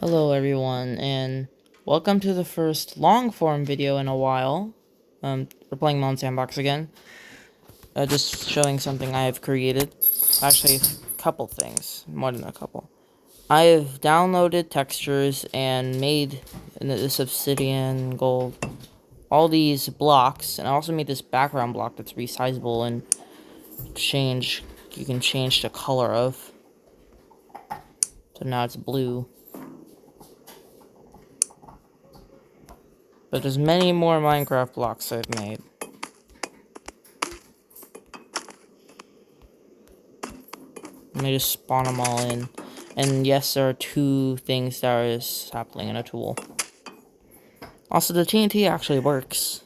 Hello everyone, and welcome to the first long-form video in a while. We're playing Melon Sandbox again. Just showing something I have created. Actually, a couple things. More than a couple. I have downloaded textures and made this obsidian, gold, all these blocks, and I also made this background block that's resizable and you can change the color of. So now it's blue. But there's many more Minecraft blocks I've made. Let me just spawn them all in. And yes, there are two things that are happening in a tool. Also, the TNT actually works.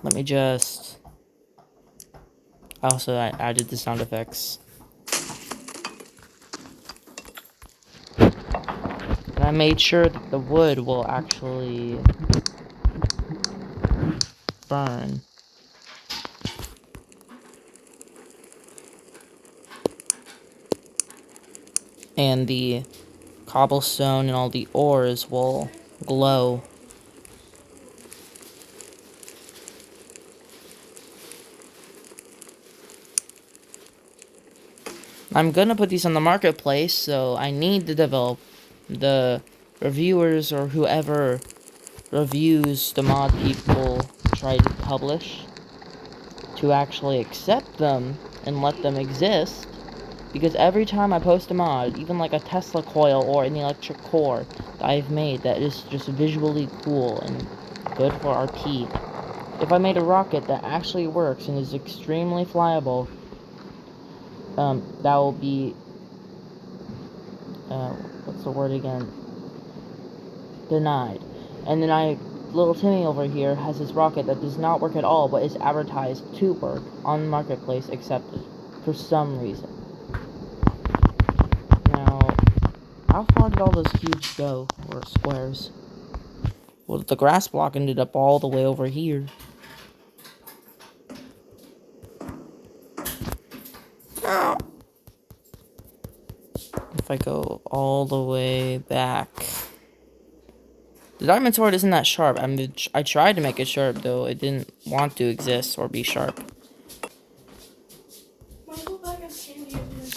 Let me just... Also, I added the sound effects. And I made sure that the wood will actually burn. And the cobblestone and all the ores will glow. I'm gonna put these on the marketplace, so I need to develop the reviewers or whoever reviews the mod people try to publish to actually accept them and let them exist, because every time I post a mod, even like a Tesla coil or an electric core that I've made that is just visually cool and good for RP, if I made a rocket that actually works and is extremely flyable, that will be what's the word again? Denied. And then little Timmy over here has his rocket that does not work at all, but is advertised to work on Marketplace accepted for some reason. Now, how far did all those cubes go, or squares? Well, the grass block ended up all the way over here. If I go all the way back... The diamond sword isn't that sharp. I tried to make it sharp, though. It didn't want to exist or be sharp.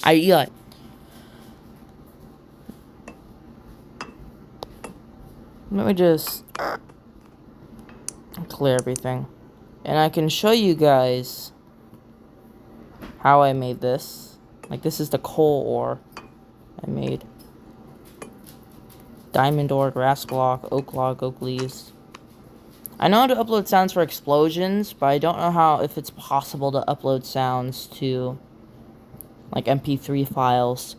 Yeah. Let me just clear everything. And I can show you guys how I made this. Like, this is the coal ore I made. Diamond ore, grass block, oak log, oak leaves. I know how to upload sounds for explosions, but I don't know if it's possible to upload sounds to, like, MP3 files.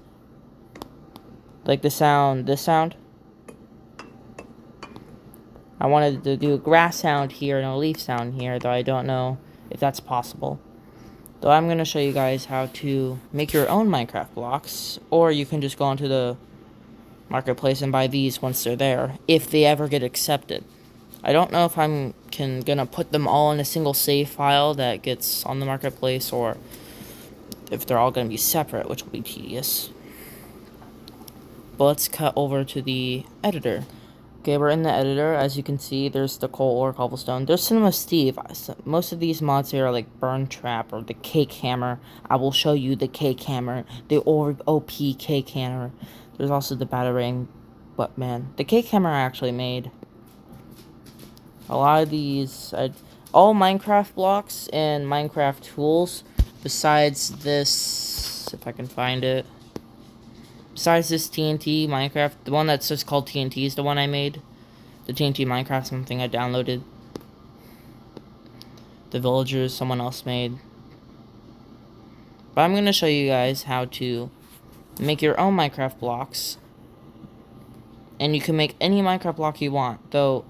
Like this sound. I wanted to do a grass sound here and a leaf sound here, though I don't know if that's possible. Though I'm going to show you guys how to make your own Minecraft blocks, or you can just go onto the marketplace and buy these once they're there, if they ever get accepted. I don't know if I'm gonna put them all in a single save file that gets on the marketplace, or if they're all gonna be separate, which will be tedious. But let's cut over to the editor. Okay, we're in the editor. As you can see, there's the coal ore, cobblestone. There's Cinema Steve. Most of these mods here are like Burn Trap or the Cake Hammer. I will show you the Cake Hammer, the OP Cake Hammer. There's also the Batarang, but man, the Cake Hammer I actually made. A lot of these, all Minecraft blocks and Minecraft tools, besides this, if I can find it. Besides this TNT Minecraft, the one that's just called TNT is the one I made. The TNT Minecraft, something I downloaded. The villagers, someone else made. But I'm going to show you guys how to make your own Minecraft blocks. And you can make any Minecraft block you want, though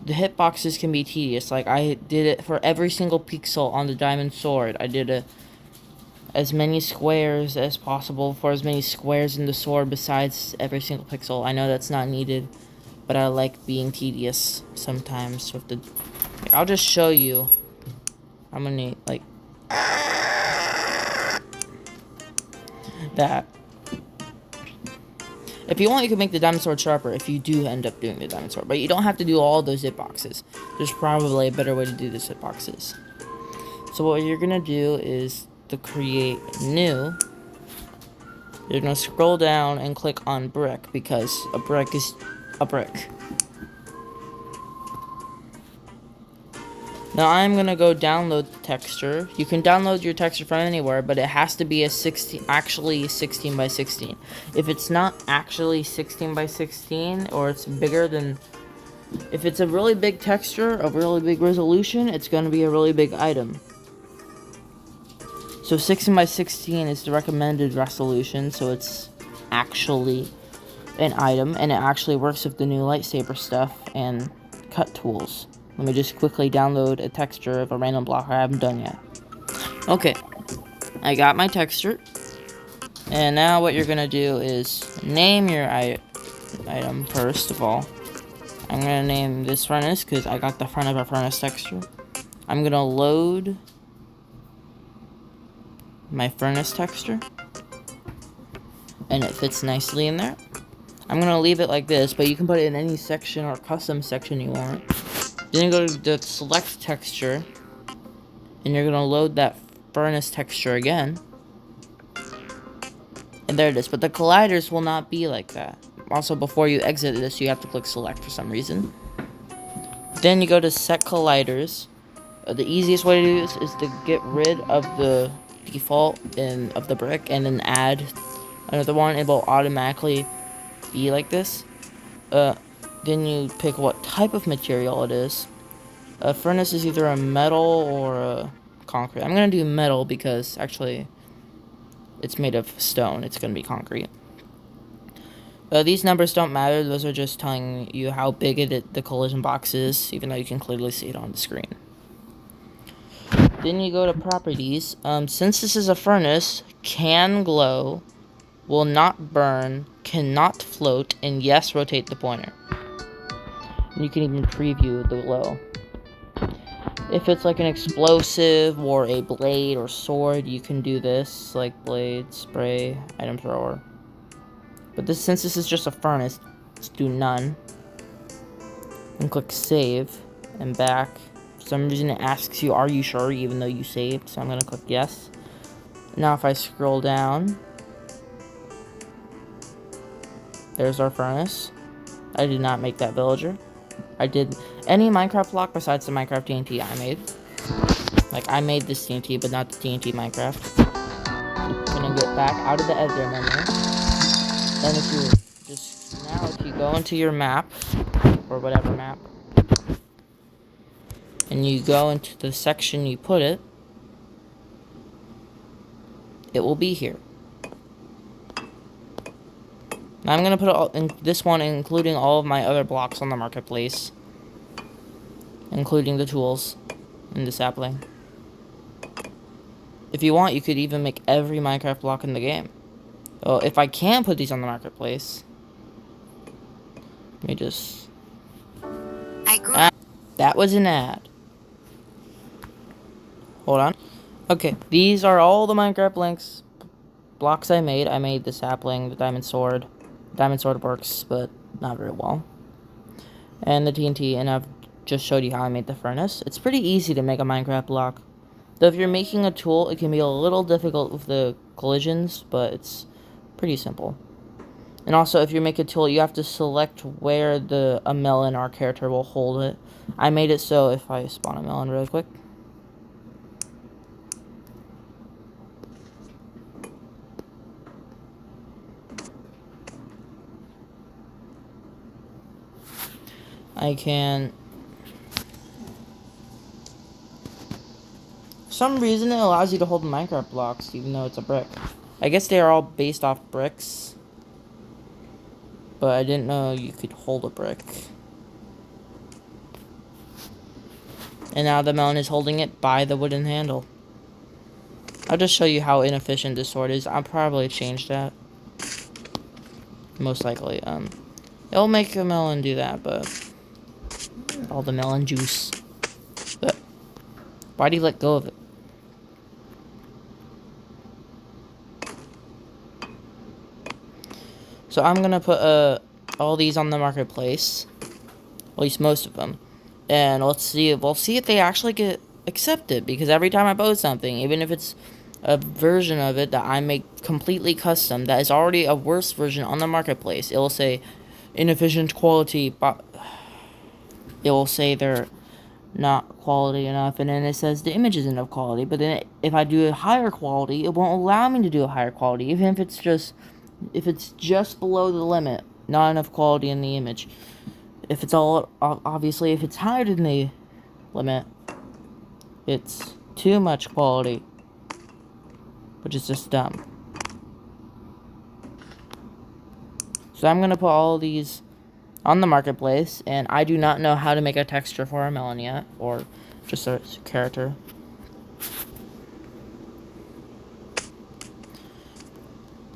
the hitboxes can be tedious. Like, I did it for every single pixel on the diamond sword. I did as many squares as possible for as many squares in the sword besides every single pixel. I know that's not needed, but I like being tedious sometimes with the... Like, I'll just show you how many, like... that. If you want, you can make the diamond sword sharper if you do end up doing the diamond sword. But you don't have to do all those hitboxes. There's probably a better way to do these hitboxes. So what you're going to do is to create new. You're going to scroll down and click on brick because a brick is a brick. Now I'm going to go download the texture. You can download your texture from anywhere, but it has to be a 16 by 16. If it's not actually 16 by 16 or it's bigger than, if it's a really big texture, a really big resolution, it's going to be a really big item. So 16 by 16 is the recommended resolution, so it's actually an item, and it actually works with the new lightsaber stuff and cut tools. Let me just quickly download a texture of a random block I haven't done yet. Okay, I got my texture, and now what you're gonna do is name your item first of all. I'm gonna name this furnace because I got the front of a furnace texture. I'm gonna load my furnace texture, and it fits nicely in there. I'm gonna leave it like this, but you can put it in any section or custom section you want. Then you go to the select texture, and you're gonna load that furnace texture again, and there it is. But the colliders will not be like that. Also, before you exit this, you have to click select for some reason. Then you go to set colliders. The easiest way to do this is to get rid of the default of the brick and then add another one. It will automatically be like this. Then you pick what type of material it is. A furnace is either a metal or a concrete. I'm gonna do metal because actually it's made of stone. It's gonna be concrete. These numbers don't matter. Those are just telling you how big the collision box is, even though you can clearly see it on the screen. Then you go to properties. Since this is a furnace, can glow, will not burn, cannot float, and yes, rotate the pointer. And you can even preview the glow. If it's like an explosive or a blade or sword, you can do this, like blade, spray, item thrower. But since this is just a furnace, let's do none. And click save and back. For some reason it asks you, are you sure, even though you saved, so I'm gonna click yes. Now if I scroll down, there's our furnace. I did not make that villager. I did any Minecraft block besides the Minecraft TNT I made. Like, I made this TNT, but not the TNT Minecraft. I'm gonna get back out of the editor menu. And if you go into your map, or whatever map, and you go into the section you put it, it will be here. Now I'm gonna put this one, including all of my other blocks on the marketplace, including the tools and the sapling. If you want, you could even make every Minecraft block in the game. Well, if I can put these on the marketplace, let me just. That was an ad. Hold on. Okay, these are all the Minecraft blocks I made. I made the sapling, the diamond sword. Diamond sword works, but not very well. And the TNT, and I've just showed you how I made the furnace. It's pretty easy to make a Minecraft block. Though if you're making a tool, it can be a little difficult with the collisions, but it's pretty simple. And also, if you make a tool, you have to select where a melon, our character, will hold it. I made it so if I spawn a melon really quick. I can. For some reason, it allows you to hold Minecraft blocks, even though it's a brick. I guess they are all based off bricks. But I didn't know you could hold a brick. And now the melon is holding it by the wooden handle. I'll just show you how inefficient this sword is. I'll probably change that. Most likely. It'll make a melon do that, but all the melon juice. But why do you let go of it? So I'm gonna put all these on the marketplace, at least most of them, and we'll see if they actually get accepted. Because every time I post something, even if it's a version of it that I make completely custom, that is already a worse version on the marketplace, it will say inefficient quality, but it will say they're not quality enough, and then it says the image isn't of quality. But then if I do a higher quality, it won't allow me to do a higher quality, even if it's just below the limit, not enough quality in the image. If it's all, obviously, if it's higher than the limit, it's too much quality, which is just dumb. So I'm gonna put all these on the marketplace, and I do not know how to make a texture for a melon yet, or just a character.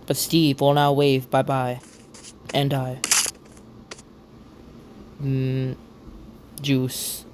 But Steve will now wave bye-bye, and die. Juice.